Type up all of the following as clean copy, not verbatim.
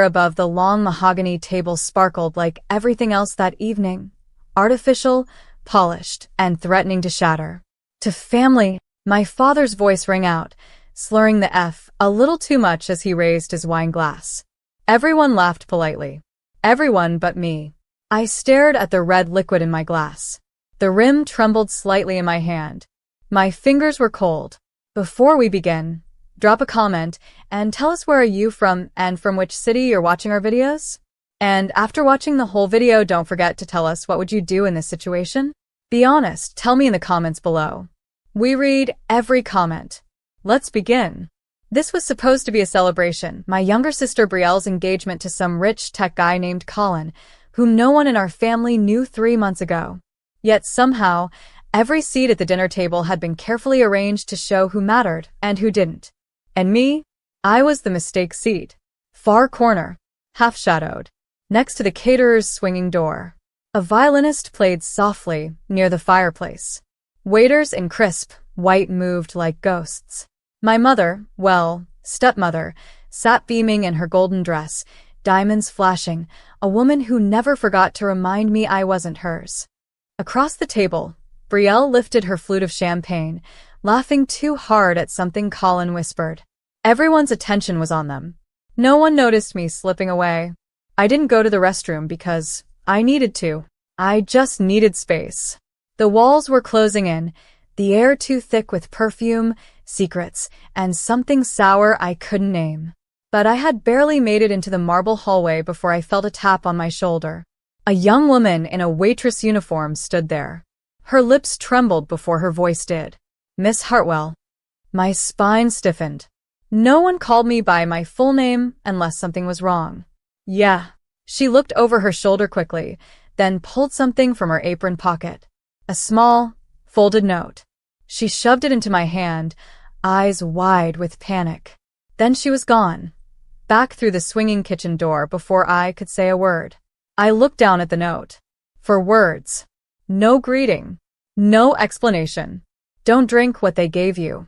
above the long mahogany table sparkled like everything else that evening, artificial, polished, and threatening to shatter. To family, my father's voice rang out, slurring the F a little too much as he raised his wine glass. Everyone laughed politely. Everyone but me. I stared at the red liquid in my glass. The rim trembled slightly in my hand. My fingers were cold. Before we begin, drop a comment and tell us where are you from and from which city you're watching our videos? And after watching the whole video, don't forget to tell us what would you do in this situation? Be honest, tell me in the comments below. We read every comment. Let's begin. This was supposed to be a celebration, my younger sister Brielle's engagement to some rich tech guy named Colin, whom no one in our family knew 3 months ago. Yet somehow, every seat at the dinner table had been carefully arranged to show who mattered and who didn't. And me? I was the mistake seat. Far corner, half-shadowed, next to the caterer's swinging door. A violinist played softly near the fireplace. Waiters in crisp, white moved like ghosts. My mother, well, stepmother, sat beaming in her golden dress, diamonds flashing, a woman who never forgot to remind me I wasn't hers. Across the table, Brielle lifted her flute of champagne, laughing too hard at something Colin whispered. Everyone's attention was on them. No one noticed me slipping away. I didn't go to the restroom because I needed to. I just needed space. The walls were closing in, the air too thick with perfume, secrets, and something sour I couldn't name. But I had barely made it into the marble hallway before I felt a tap on my shoulder. A young woman in a waitress uniform stood there. Her lips trembled before her voice did. Miss Hartwell. My spine stiffened. No one called me by my full name unless something was wrong. Yeah. She looked over her shoulder quickly, then pulled something from her apron pocket. A small, folded note. She shoved it into my hand, eyes wide with panic. Then she was gone, back through the swinging kitchen door before I could say a word. I looked down at the note. For words. No greeting. No explanation. Don't drink what they gave you.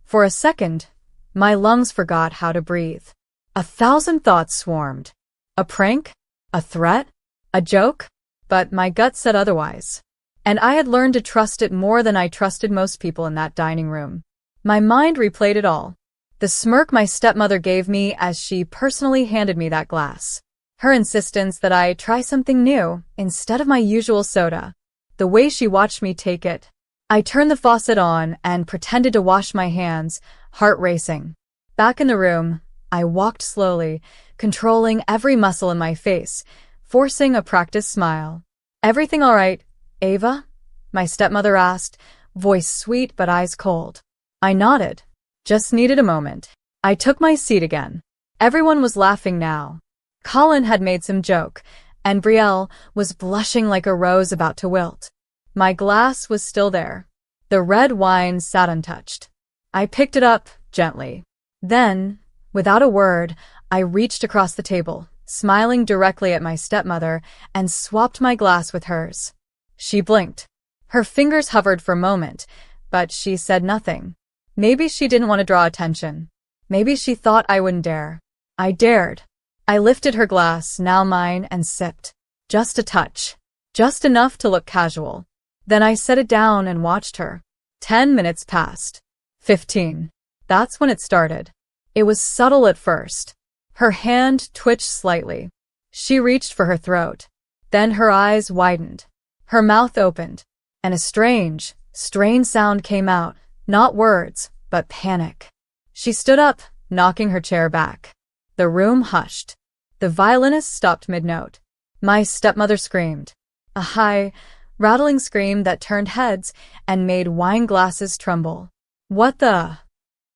For a second, my lungs forgot how to breathe. 1,000 thoughts swarmed. A prank? A threat? A joke? But my gut said otherwise. And I had learned to trust it more than I trusted most people in that dining room. My mind replayed it all. The smirk my stepmother gave me as she personally handed me that glass. Her insistence that I try something new instead of my usual soda. The way she watched me take it. I turned the faucet on and pretended to wash my hands, heart racing. Back in the room, I walked slowly, controlling every muscle in my face, forcing a practiced smile. Everything all right, Ava? My stepmother asked, voice sweet but eyes cold. I nodded. Just needed a moment. I took my seat again. Everyone was laughing now. Colin had made some joke, and Brielle was blushing like a rose about to wilt. My glass was still there. The red wine sat untouched. I picked it up, gently. Then, without a word, I reached across the table, smiling directly at my stepmother, and swapped my glass with hers. She blinked. Her fingers hovered for a moment, but she said nothing. Maybe she didn't want to draw attention. Maybe she thought I wouldn't dare. I dared. I lifted her glass, now mine, and sipped. Just a touch. Just enough to look casual. Then I set it down and watched her. 10 minutes passed. 15. That's when it started. It was subtle at first. Her hand twitched slightly. She reached for her throat. Then her eyes widened. Her mouth opened. And a strange sound came out. Not words, but panic. She stood up, knocking her chair back. The room hushed. The violinist stopped mid-note. My stepmother screamed. A high, rattling scream that turned heads and made wine glasses tremble. What the?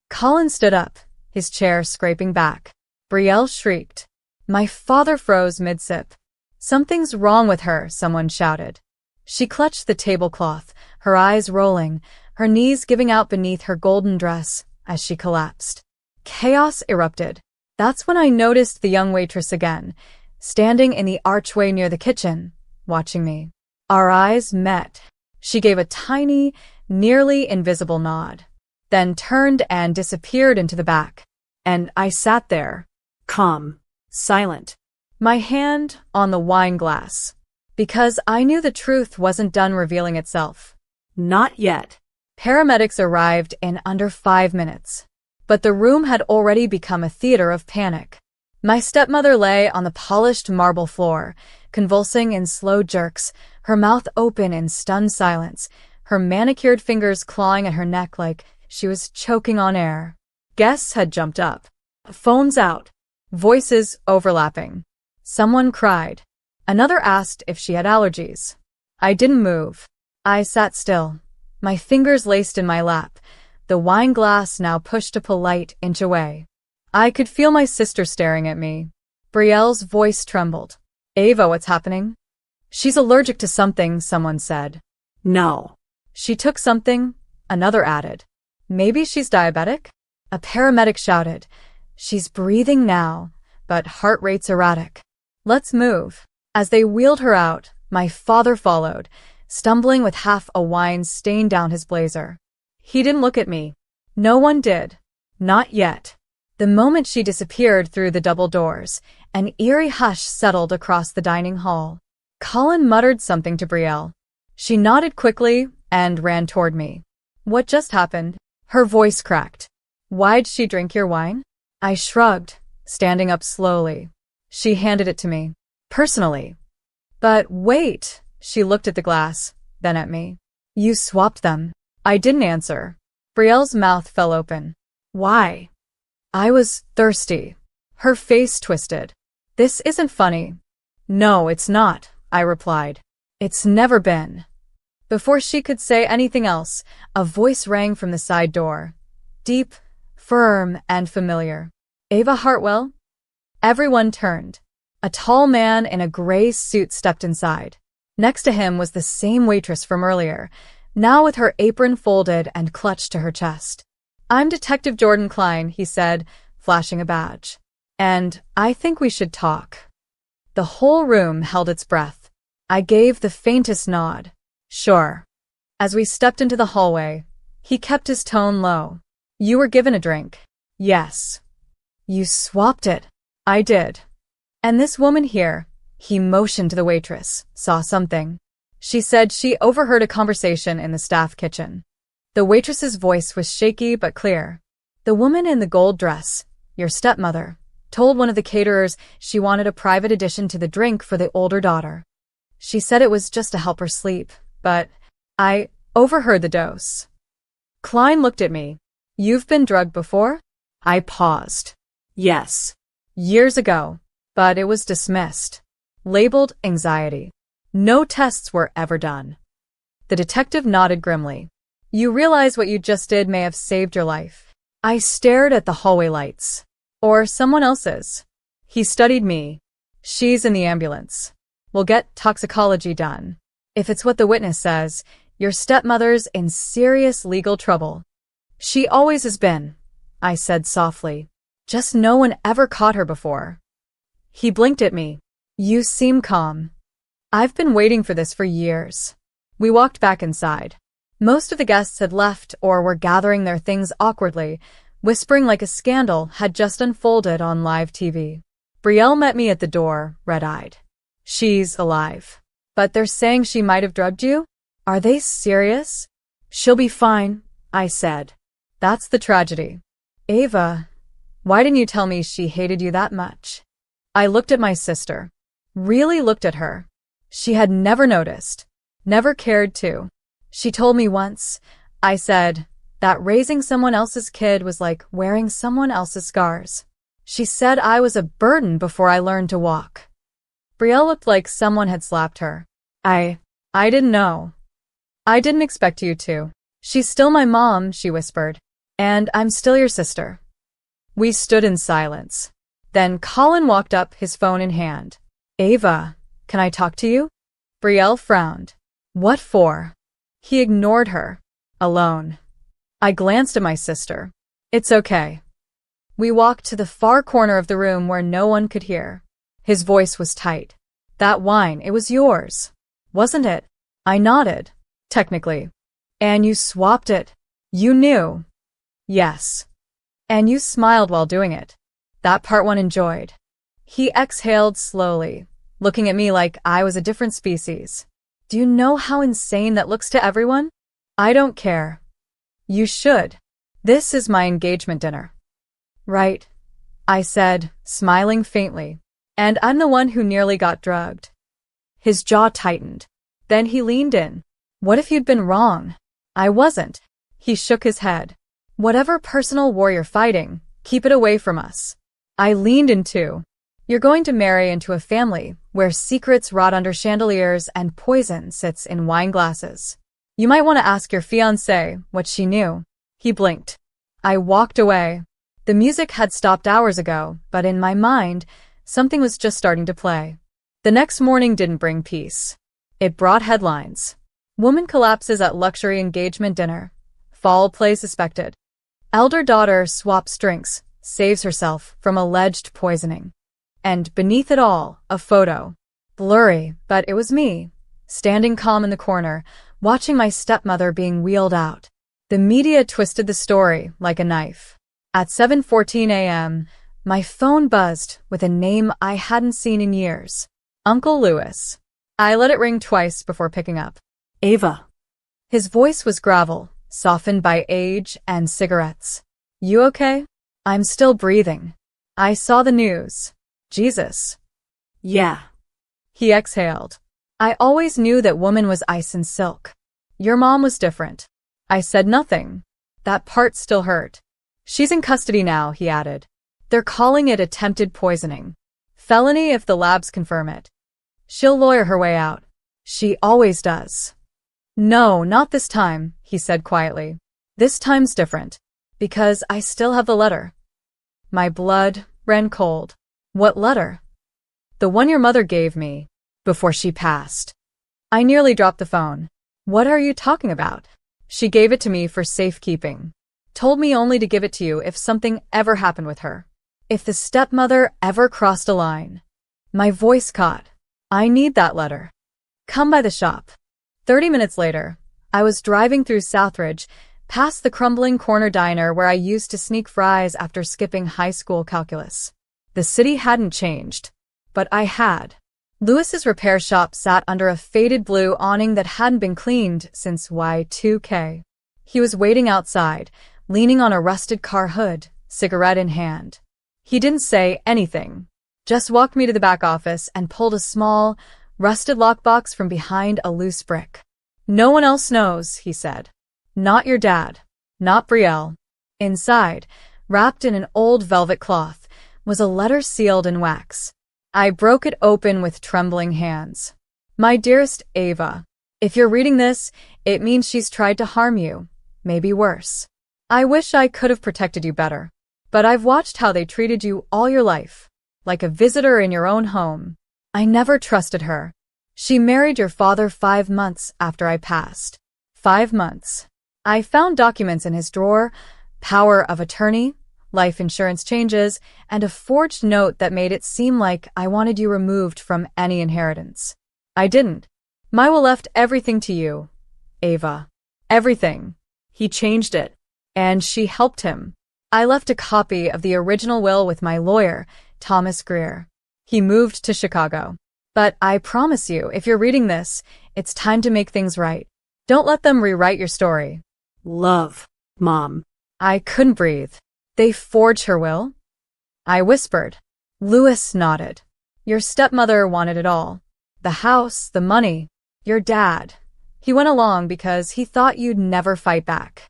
Colin stood up, his chair scraping back. Brielle shrieked. My father froze mid-sip. Something's wrong with her, someone shouted. She clutched the tablecloth, her eyes rolling, her knees giving out beneath her golden dress as she collapsed. Chaos erupted. That's when I noticed the young waitress again, standing in the archway near the kitchen, watching me. Our eyes met. She gave a tiny, nearly invisible nod, then turned and disappeared into the back. And I sat there, calm, silent. My hand on the wine glass, because I knew the truth wasn't done revealing itself. Not yet. Paramedics arrived in under 5 minutes, but the room had already become a theater of panic. My stepmother lay on the polished marble floor, convulsing in slow jerks, her mouth open in stunned silence, her manicured fingers clawing at her neck like she was choking on air. Guests had jumped up. Phones out. Voices overlapping. Someone cried. Another asked if she had allergies. I didn't move. I sat still, my fingers laced in my lap, the wine glass now pushed a polite inch away. I could feel my sister staring at me. Brielle's voice trembled. Ava, what's happening? She's allergic to something, someone said. No. She took something, another added. Maybe she's diabetic? A paramedic shouted. She's breathing now, but heart rate's erratic. Let's move. As they wheeled her out, my father followed, stumbling with half a wine stain down his blazer. He didn't look at me. No one did. Not yet. The moment she disappeared through the double doors, an eerie hush settled across the dining hall. Colin muttered something to Brielle. She nodded quickly and ran toward me. What just happened? Her voice cracked. Why'd she drink your wine? I shrugged, standing up slowly. She handed it to me. Personally. But wait, she looked at the glass, then at me. You swapped them. I didn't answer. Brielle's mouth fell open. Why? I was thirsty. Her face twisted. This isn't funny. No, it's not, I replied. It's never been. Before she could say anything else, a voice rang from the side door. Deep, firm, and familiar. Ava Hartwell? Everyone turned. A tall man in a gray suit stepped inside. Next to him was the same waitress from earlier, now with her apron folded and clutched to her chest. I'm Detective Jordan Klein, he said, flashing a badge. And I think we should talk. The whole room held its breath. I gave the faintest nod. Sure. As we stepped into the hallway, he kept his tone low. You were given a drink. Yes. You swapped it. I did. And this woman here, he motioned to the waitress, saw something. She said she overheard a conversation in the staff kitchen. The waitress's voice was shaky but clear. The woman in the gold dress, your stepmother, told one of the caterers she wanted a private addition to the drink for the older daughter. She said it was just to help her sleep, but I overheard the dose. Klein looked at me. You've been drugged before? I paused. Yes. Years ago, but it was dismissed. Labeled anxiety. No tests were ever done. The detective nodded grimly. You realize what you just did may have saved your life. I stared at the hallway lights. Or someone else's. He studied me. She's in the ambulance. We'll get toxicology done. If it's what the witness says, your stepmother's in serious legal trouble. She always has been, I said softly. Just no one ever caught her before. He blinked at me. You seem calm. I've been waiting for this for years. We walked back inside. Most of the guests had left or were gathering their things awkwardly, whispering like a scandal had just unfolded on live TV. Brielle met me at the door, red-eyed. She's alive. But they're saying she might have drugged you? Are they serious? She'll be fine, I said. That's the tragedy. Ava, why didn't you tell me she hated you that much? I looked at my sister. Really looked at her. She had never noticed. Never cared to. She told me once, I said, that raising someone else's kid was like wearing someone else's scars. She said I was a burden before I learned to walk. Brielle looked like someone had slapped her. I didn't know. I didn't expect you to. She's still my mom, she whispered. And I'm still your sister. We stood in silence. Then Colin walked up, his phone in hand. Ava, can I talk to you? Brielle frowned. What for? He ignored her. Alone. I glanced at my sister. It's okay. We walked to the far corner of the room where no one could hear. His voice was tight. That wine, it was yours. Wasn't it? I nodded. Technically. And you swapped it. You knew. Yes. And you smiled while doing it. That part one enjoyed. He exhaled slowly, looking at me like I was a different species. Do you know how insane that looks to everyone? I don't care. You should. This is my engagement dinner. Right, I said, smiling faintly. And I'm the one who nearly got drugged. His jaw tightened. Then he leaned in. What if you'd been wrong? I wasn't. He shook his head. Whatever personal war you're fighting, keep it away from us. I leaned in too. You're going to marry into a family where secrets rot under chandeliers and poison sits in wine glasses. You might want to ask your fiancée what she knew. He blinked. I walked away. The music had stopped hours ago, but in my mind, something was just starting to play. The next morning didn't bring peace. It brought headlines. Woman collapses at luxury engagement dinner. Foul play suspected. Elder daughter swaps drinks, saves herself from alleged poisoning. And beneath it all, a photo. Blurry, but it was me, standing calm in the corner, watching my stepmother being wheeled out. The media twisted the story like a knife. At 7:14 a.m., my phone buzzed with a name I hadn't seen in years. Uncle Louis. I let it ring twice before picking up. Ava. His voice was gravel, softened by age and cigarettes. You okay? I'm still breathing. I saw the news. Jesus. Yeah. He exhaled. I always knew that woman was ice and silk. Your mom was different. I said nothing. That part still hurt. She's in custody now, he added. They're calling it attempted poisoning. Felony if the labs confirm it. She'll lawyer her way out. She always does. No, not this time, he said quietly. This time's different. Because I still have the letter. My blood ran cold. What letter? The one your mother gave me before she passed. I nearly dropped the phone. What are you talking about? She gave it to me for safekeeping. Told me only to give it to you if something ever happened with her. If the stepmother ever crossed a line. My voice caught. I need that letter. Come by the shop. 30 minutes later, I was driving through Southridge, past the crumbling corner diner where I used to sneak fries after skipping high school calculus. The city hadn't changed, but I had. Lewis's repair shop sat under a faded blue awning that hadn't been cleaned since Y2K. He was waiting outside, leaning on a rusted car hood, cigarette in hand. He didn't say anything, just walked me to the back office and pulled a small, rusted lockbox from behind a loose brick. No one else knows, he said. Not your dad. Not Brielle. Inside, wrapped in an old velvet cloth, was a letter sealed in wax. I broke it open with trembling hands. My dearest Ava, if you're reading this, it means she's tried to harm you. Maybe worse. I wish I could have protected you better. But I've watched how they treated you all your life. Like a visitor in your own home. I never trusted her. She married your father 5 months after I passed. 5 months. I found documents in his drawer, power of attorney, life insurance changes, and a forged note that made it seem like I wanted you removed from any inheritance. I didn't. My will left everything to you, Ava. Everything. He changed it. And she helped him. I left a copy of the original will with my lawyer, Thomas Greer. He moved to Chicago. But I promise you, if you're reading this, it's time to make things right. Don't let them rewrite your story. Love, Mom. I couldn't breathe. They forged her will? I whispered. Louis nodded. Your stepmother wanted it all. The house, the money, your dad. He went along because he thought you'd never fight back.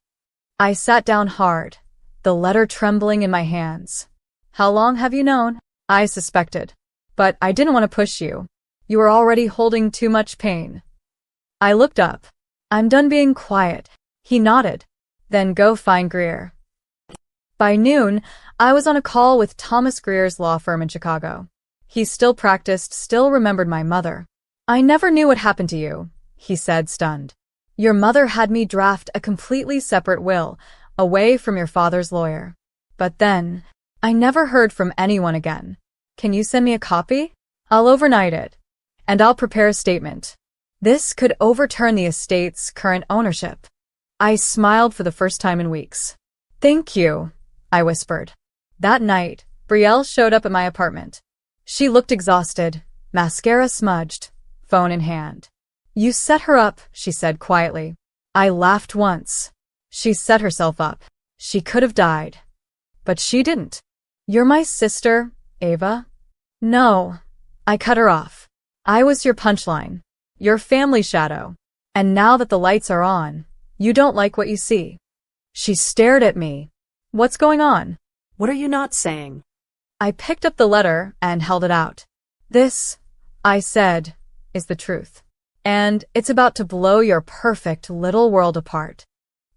I sat down hard, the letter trembling in my hands. How long have you known? I suspected. But I didn't want to push you. You were already holding too much pain. I looked up. I'm done being quiet. He nodded. Then go find Greer. By noon, I was on a call with Thomas Greer's law firm in Chicago. He still practiced, still remembered my mother. I never knew what happened to you, he said, stunned. Your mother had me draft a completely separate will, away from your father's lawyer. But then, I never heard from anyone again. Can you send me a copy? I'll overnight it. And I'll prepare a statement. This could overturn the estate's current ownership. I smiled for the first time in weeks. Thank you, I whispered. That night, Brielle showed up at my apartment. She looked exhausted, mascara smudged, phone in hand. You set her up, she said quietly. I laughed once. She set herself up. She could have died. But she didn't. You're my sister, Ava? No. I cut her off. I was your punchline. Your family shadow. And now that the lights are on, you don't like what you see. She stared at me. What's going on? What are you not saying? I picked up the letter and held it out. This, I said, is the truth. And it's about to blow your perfect little world apart.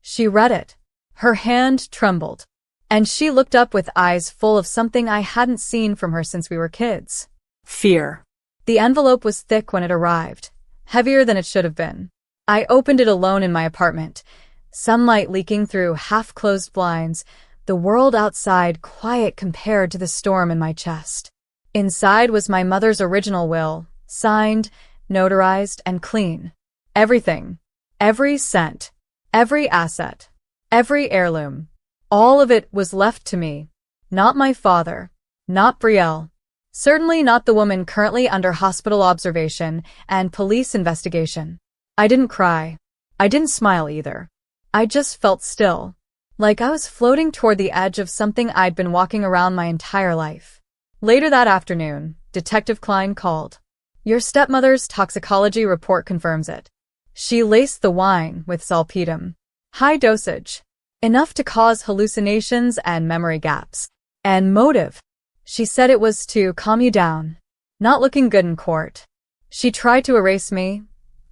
She read it. Her hand trembled. And she looked up with eyes full of something I hadn't seen from her since we were kids. Fear. The envelope was thick when it arrived, heavier than it should have been. I opened it alone in my apartment, sunlight leaking through half-closed blinds, the world outside quiet compared to the storm in my chest. Inside was my mother's original will, signed, notarized, and clean. Everything. Every cent. Every asset. Every heirloom. All of it was left to me. Not my father. Not Brielle. Certainly not the woman currently under hospital observation and police investigation. I didn't cry. I didn't smile either. I just felt still, like I was floating toward the edge of something I'd been walking around my entire life. Later that afternoon, Detective Klein called. Your stepmother's toxicology report confirms it. She laced the wine with salpeter. High dosage. Enough to cause hallucinations and memory gaps. And motive. She said it was to calm you down. Not looking good in court. She tried to erase me,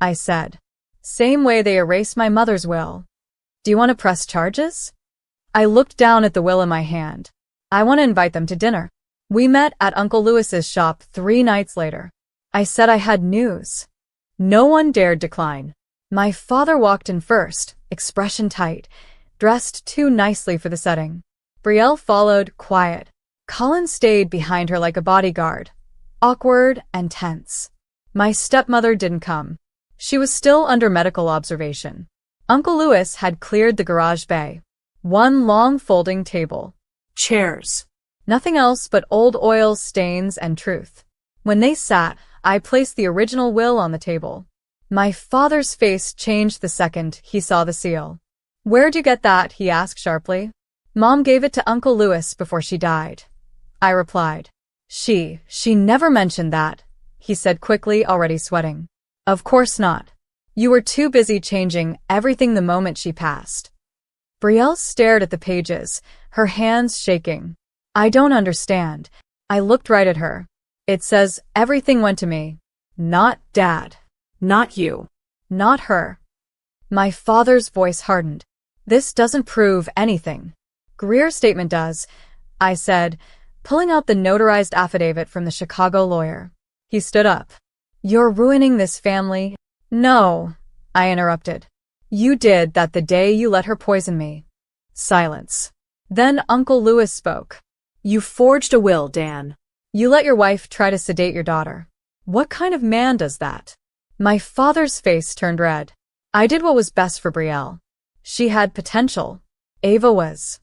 I said. Same way they erased my mother's will. Do you want to press charges? I looked down at the will in my hand. I want to invite them to dinner. We met at Uncle Lewis's shop 3 nights later. I said I had news. No one dared decline. My father walked in first, expression tight, dressed too nicely for the setting. Brielle followed, quiet. Colin stayed behind her like a bodyguard, awkward and tense. My stepmother didn't come. She was still under medical observation. Uncle Lewis had cleared the garage bay. One long folding table. Chairs. Nothing else but old oil stains and truth. When they sat, I placed the original will on the table. My father's face changed the second he saw the seal. Where'd you get that? He asked sharply. Mom gave it to Uncle Lewis before she died. I replied. She never mentioned that, he said quickly, already sweating. Of course not. You were too busy changing everything the moment she passed. Brielle stared at the pages, her hands shaking. I don't understand. I looked right at her. It says everything went to me. Not Dad. Not you. Not her. My father's voice hardened. This doesn't prove anything. Greer's statement does, I said, pulling out the notarized affidavit from the Chicago lawyer. He stood up. You're ruining this family. No, I interrupted. You did that the day you let her poison me. Silence. Then Uncle Lewis spoke. You forged a will, Dan. You let your wife try to sedate your daughter. What kind of man does that? My father's face turned red. I did what was best for Brielle. She had potential. Ava was.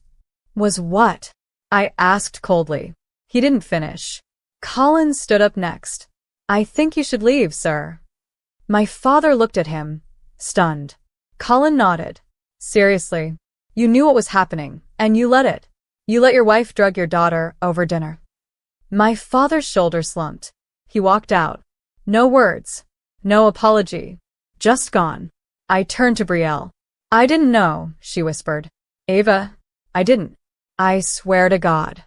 Was what? I asked coldly. He didn't finish. Colin stood up next. I think you should leave, sir. My father looked at him, stunned. Colin nodded. Seriously. You knew what was happening, and you let it. You let your wife drug your daughter over dinner. My father's shoulders slumped. He walked out. No words. No apology. Just gone. I turned to Brielle. I didn't know, she whispered. Ava, I didn't. I swear to God.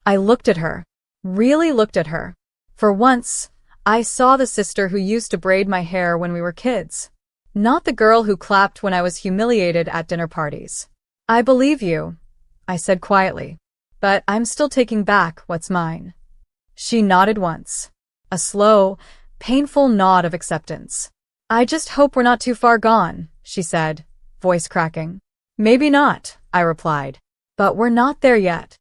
I looked at her. Really looked at her. For once, I saw the sister who used to braid my hair when we were kids. Not the girl who clapped when I was humiliated at dinner parties. I believe you, I said quietly. But I'm still taking back what's mine. She nodded once. A slow, painful nod of acceptance. I just hope we're not too far gone, she said, voice cracking. Maybe not, I replied. But we're not there yet.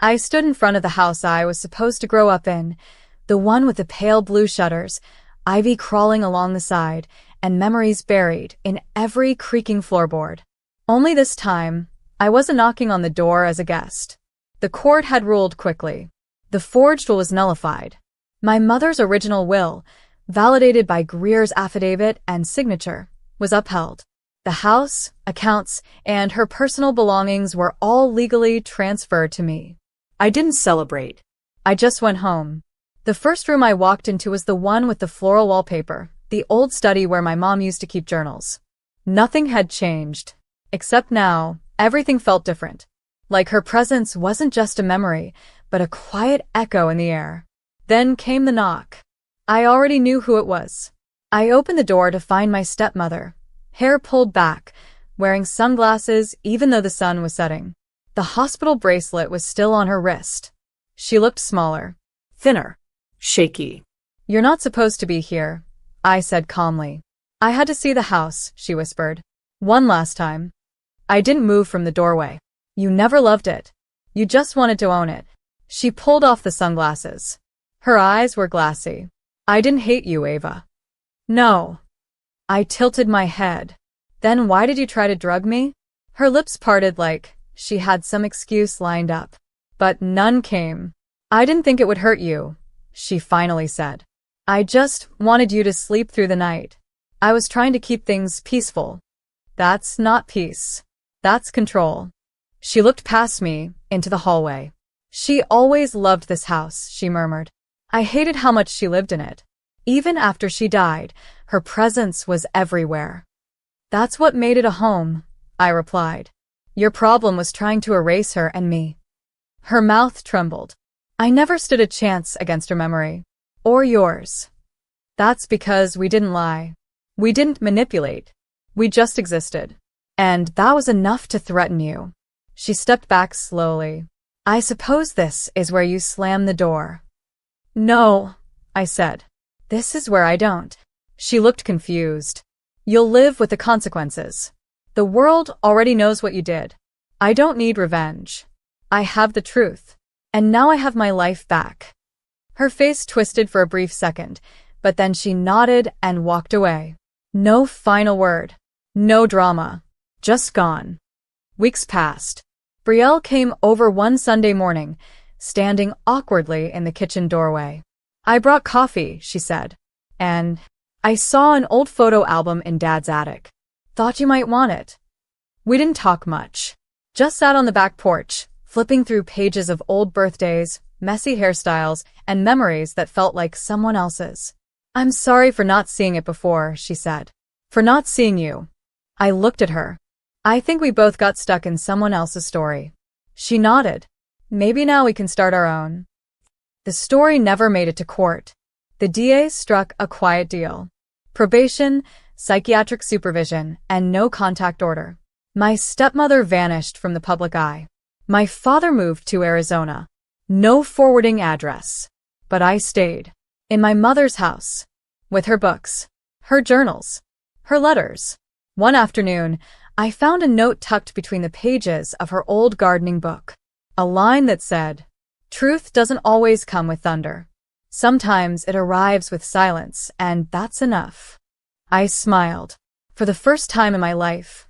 I stood in front of the house I was supposed to grow up in, the one with the pale blue shutters, ivy crawling along the side, and memories buried in every creaking floorboard. Only this time, I wasn't knocking on the door as a guest. The court had ruled quickly. The forged will was nullified. My mother's original will, validated by Greer's affidavit and signature, was upheld. The house, accounts, and her personal belongings were all legally transferred to me. I didn't celebrate. I just went home. The first room I walked into was the one with the floral wallpaper, the old study where my mom used to keep journals. Nothing had changed. Except now, everything felt different. Like her presence wasn't just a memory, but a quiet echo in the air. Then came the knock. I already knew who it was. I opened the door to find my stepmother, hair pulled back, wearing sunglasses even though the sun was setting. The hospital bracelet was still on her wrist. She looked smaller, Thinner. Shaky. "You're not supposed to be here," I said calmly. "I had to see the house," she whispered. "One last time." I didn't move from the doorway. "You never loved it. You just wanted to own it." She pulled off the sunglasses. Her eyes were glassy. "I didn't hate you, Ava." "No." I tilted my head. "Then why did you try to drug me?" Her lips parted like she had some excuse lined up. But none came. "I didn't think it would hurt you," she finally said. "I just wanted you to sleep through the night. I was trying to keep things peaceful." "That's not peace. That's control." She looked past me, into the hallway. "She always loved this house," she murmured. "I hated how much she lived in it. Even after she died, her presence was everywhere." "That's what made it a home," I replied. "Your problem was trying to erase her and me." Her mouth trembled. "I never stood a chance against her memory. Or yours. That's because we didn't lie. We didn't manipulate. We just existed. And that was enough to threaten you." She stepped back slowly. "I suppose this is where you slam the door." "No," I said. "This is where I don't." She looked confused. "You'll live with the consequences. The world already knows what you did. I don't need revenge. I have the truth. And now I have my life back." Her face twisted for a brief second, but then she nodded and walked away. No final word. No drama. Just gone. Weeks passed. Brielle came over one Sunday morning, standing awkwardly in the kitchen doorway. "I brought coffee," she said. "And I saw an old photo album in Dad's attic. Thought you might want it." We didn't talk much. Just sat on the back porch, flipping through pages of old birthdays, messy hairstyles, and memories that felt like someone else's. "I'm sorry for not seeing it before," she said. "For not seeing you." I looked at her. "I think we both got stuck in someone else's story." She nodded. "Maybe now we can start our own." The story never made it to court. The DA struck a quiet deal. Probation, psychiatric supervision, and no contact order. My stepmother vanished from the public eye. My father moved to Arizona. No forwarding address. But I stayed. In my mother's house. With her books. Her journals. Her letters. One afternoon, I found a note tucked between the pages of her old gardening book. A line that said, "Truth doesn't always come with thunder. Sometimes it arrives with silence, and that's enough." I smiled. For the first time in my life,